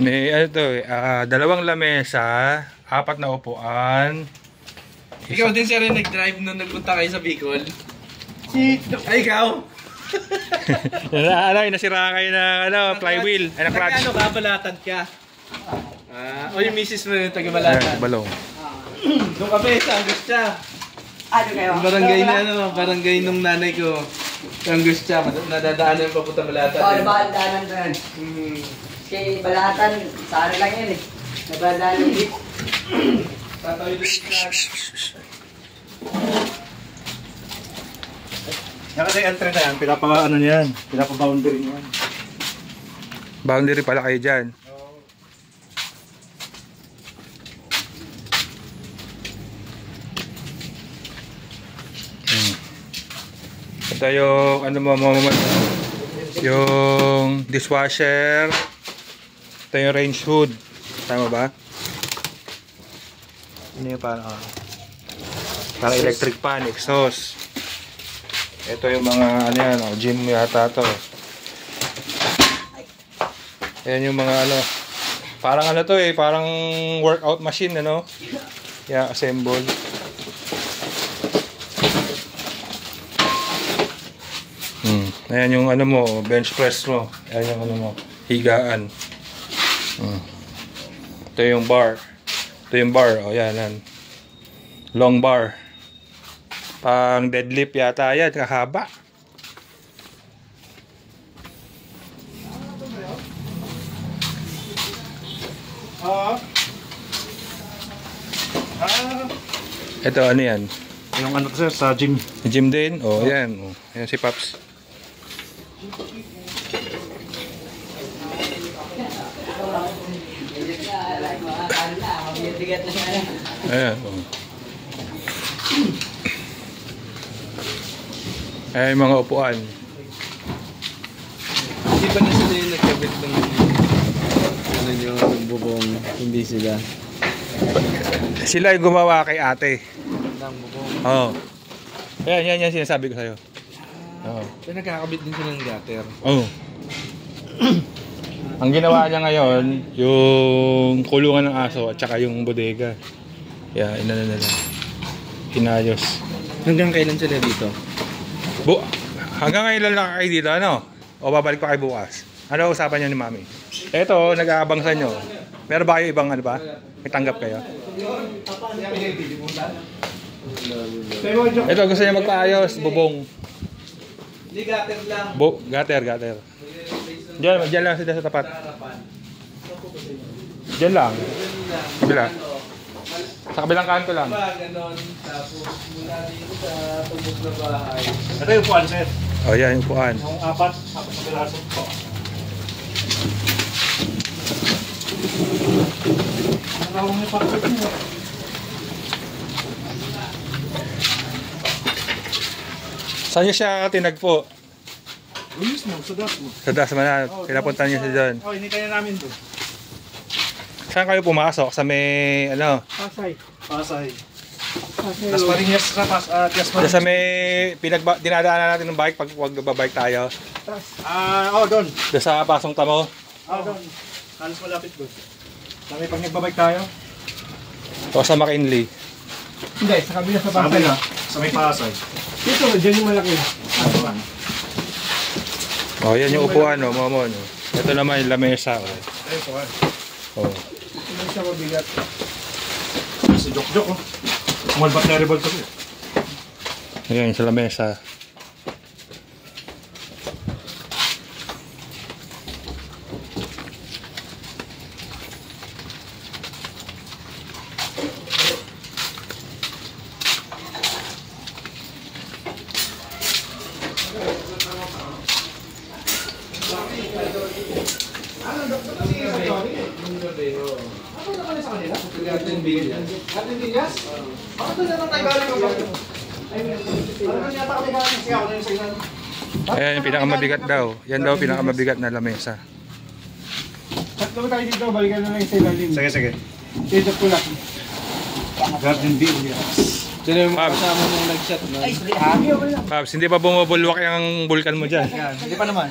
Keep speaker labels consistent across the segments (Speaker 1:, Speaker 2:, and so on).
Speaker 1: May ano to dalawang lamesa, 4 na upuan.
Speaker 2: Ikaw din sir yung nag-drive nung nagpunta kayo sa Bicol? Ay, ikaw?
Speaker 1: Nasira kayo na flywheel. Ay, na clutch.
Speaker 2: Ano ka? Balatan ka? O yung misis mo yung taga-balatan?
Speaker 1: Balong.
Speaker 2: Doon kami sa Angustia.
Speaker 3: Ano kayo?
Speaker 2: Yung barangay na barangay nung nanay ko. Sa Angustia, nadadaanan yung papunta Balatan.
Speaker 3: Oo, nabadaanan doon. Kasi Balatan, sa ano lang yan eh. Nabadaanan yung beach.
Speaker 2: Tatayo din siya.
Speaker 4: Yan kasi entry na yan, pinapa-ano niyan, pinapa-boundary niyan.
Speaker 1: Boundary pala kayo dyan. Ito yung ano mo yung dishwasher. Ito yung range hood. Tama ba? Ano yung parang electric fan, exhaust. Ito yung mga ano yan, gym yata to. Ayan yung mga ano, parang ano to parang workout machine ano. Yeah, assemble. Ayan yung ano mo, bench press mo. Ayan yung ano mo, higaan. Ito yung bar. Ito yung bar, yan. Long bar. Pang deadlift yata yan, kahaba. Ito ano yan?
Speaker 4: Yung ano to sir, sa gym.
Speaker 1: Gym din? Yan. Yan si Paps. Ayan. Ayan yung mga upuan.
Speaker 2: Hindi ba na sila yung nagkabit ng ano nyo, ng bubong? Hindi sila.
Speaker 1: Sila yung gumawa kay ate.
Speaker 2: Ng bubong.
Speaker 1: Oo. Yan sinasabi ko sa'yo. Oo.
Speaker 2: So nagkakabit din sila ng gutter.
Speaker 1: Oo. Ang ginawa niya ngayon, yung kulungan ng aso at saka yung bodega. Inano na lang. Inayos.
Speaker 2: Hanggang kailan sila dito?
Speaker 1: Hanggang ngayon lang kayo dito, ano? O babalik pa kayo bukas? Ano usapan niyo ni Mami? Eto, nag-aabang sa inyo. Meron ba kayo ibang ano ba? May tanggap kayo? Ito, gusto niya magpaayos, bubong.
Speaker 2: Hindi, gutter lang.
Speaker 1: Gutter. Diyan lang sila sa tapat. Diyan lang. Kabila. Sa kabilang kanto lang.
Speaker 2: Ganon, tapos mula dito sa tubog na bahay.
Speaker 4: Ito yung upuan sir.
Speaker 1: Yan yung upuan.
Speaker 4: Yung apat na piraso.
Speaker 1: Saan niyo siya tinagpo?
Speaker 4: Ulis mo, sa das mo.
Speaker 1: Sa Dasmana, pinapunta niyo siya doon.
Speaker 4: Hinintay na namin doon.
Speaker 1: Saan kayo pumasok? Sa may, ano?
Speaker 4: Pasay. Las Marinas sa
Speaker 1: Sa may, dinadaanan natin ng bike pag babike tayo.
Speaker 4: Doon.
Speaker 1: Doon sa Pasong Tamo.
Speaker 4: Doon. Halos malapit doon. Kami pag nagbabike tayo.
Speaker 1: O sa McKinley.
Speaker 2: Hindi, sa kabila sa
Speaker 4: Sa kabila, sa may Pasay.
Speaker 2: Dito, dyan yung malaki.
Speaker 1: Yan yung upuan, Momon. Ito naman yung lamesa.
Speaker 4: Ayun po.
Speaker 2: Hindi siya mabigat.
Speaker 4: Si Jok. Small but terrible to.
Speaker 1: Ayan, sa lamesa. Ayan yung pinakamabigat daw. Yan daw pinakamabigat na lamesa.
Speaker 2: Tatlo tayo dito, balikan na lang sa ilalim.
Speaker 4: Sige.
Speaker 2: Dito ko lang.
Speaker 4: Garden view, yes.
Speaker 2: Sino yung
Speaker 1: Pabs.
Speaker 2: kasama mong nag-shot no?
Speaker 3: Ay, sorry, habi ako lang.
Speaker 1: Paps, hindi pa bumubulwak yung vulkan mo dyan.
Speaker 4: Yan, hindi pa naman.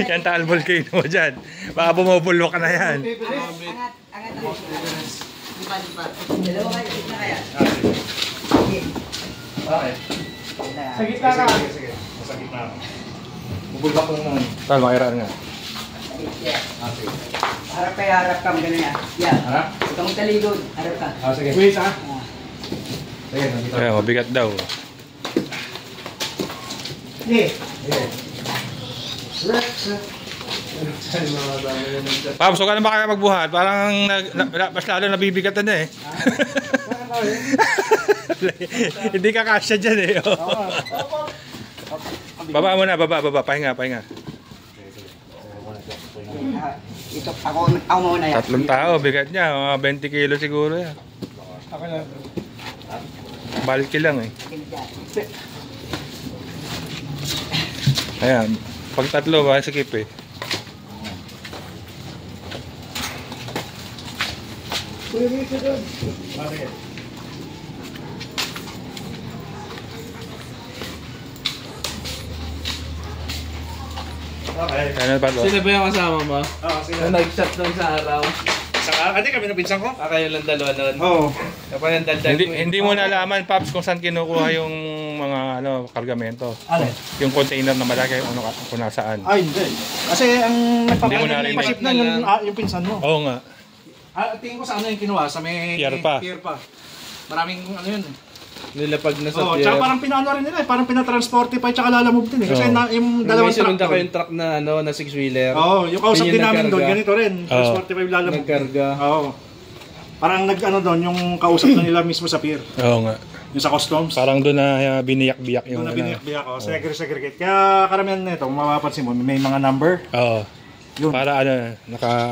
Speaker 1: Yan taal volcano mo dyan. Baka bumubulwak na yan.
Speaker 3: Angat, angat ako. Di pa. Dalawa kayo, gitna kaya. Sige.
Speaker 4: Okay. Sa gitna ka. Sige. Sa gitna ka. Bubulbak ko naman.
Speaker 1: Tal, makiraan nga.
Speaker 3: Yeah. Harap kayo, harap ka. Magano yan. Yan.
Speaker 4: Harap?
Speaker 3: Huwag kang taligod. Harap ka.
Speaker 4: Sige. Wait ha.
Speaker 3: Ah.
Speaker 4: Sige, nandito.
Speaker 1: Ayan, mabigat daw.
Speaker 4: Sige.
Speaker 1: Paps, huwag ka na ba kaya magbuhat? Parang mas lalo nabibigatan na eh. Hindi ka kasya dyan eh. Oh. Baba mo na, baba. Pahinga.
Speaker 3: Ito, ako muna yan.
Speaker 1: Tatlong tao, bigat niya. Mga 20 kilo siguro yan.
Speaker 4: Ako na.
Speaker 1: Bulky lang eh. Ayan. Pag tatlo, baka sikip eh.
Speaker 4: Sige. Okay.
Speaker 1: Ano pa to?
Speaker 2: Sino ba yung kasama mo?
Speaker 4: Sige.
Speaker 2: Na nag-shot nun sa araw?
Speaker 4: Saka, hindi kami napinsan ko?
Speaker 2: Kayo lang dalawa nun.
Speaker 4: Oo.
Speaker 2: Kapag yung daldal
Speaker 1: Hindi mo nalaman, Paps, kung saan kinukuha yung mga kargamento.
Speaker 4: Ano?
Speaker 1: Yung container na malaki, kung nasaan.
Speaker 4: Ay, hindi. Kasi ang
Speaker 1: Hindi mo narinig.
Speaker 4: nagpapaship na yung pinsan mo.
Speaker 1: Oo nga.
Speaker 4: Tingin ko sa ano yung kinuha, sa may
Speaker 1: Pier pa.
Speaker 4: Maraming ano yun.
Speaker 2: nilapag na sa
Speaker 4: Oo,
Speaker 2: pier.
Speaker 4: tsaka parang pinano rin nila eh, parang pinatransportify tsaka lalamove din eh. Kasi
Speaker 1: Oo.
Speaker 4: yung
Speaker 2: May
Speaker 4: dalawang truck
Speaker 2: sinundan ko
Speaker 4: doon.
Speaker 2: yung truck na ano na 6-wheeler.
Speaker 4: Oo, yung kausap
Speaker 2: Yun
Speaker 4: din
Speaker 2: yung
Speaker 4: namin
Speaker 2: nagkarga.
Speaker 4: doon, ganito rin. Transportify lalamove.
Speaker 2: Nagkarga.
Speaker 4: Oo. Parang nag-ano doon, yung kausap na nila mismo sa pier.
Speaker 1: Oo nga.
Speaker 4: Yung sa customs.
Speaker 1: Parang doon na biniyak-biyak yung
Speaker 4: Yung
Speaker 1: ano.
Speaker 4: nabiniyak-biyak ako, segregate. Kaya karamihan nito, kung mapapansin mo, may mga number.
Speaker 1: Oo.
Speaker 4: Yun.
Speaker 1: Para ano,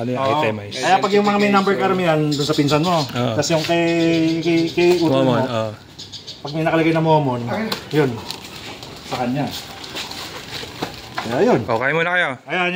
Speaker 1: yung
Speaker 4: Oo.
Speaker 1: itemize.
Speaker 4: Kaya pag yung mga may number karamihan doon sa pinsan mo.
Speaker 1: Oo.
Speaker 4: Tapos yung kay utol mo,
Speaker 1: Momon, oo.
Speaker 4: pag may nakalagay na momon, yun. Sa kanya. Kaya yun.
Speaker 1: Okay muna kayo.
Speaker 4: Ayan.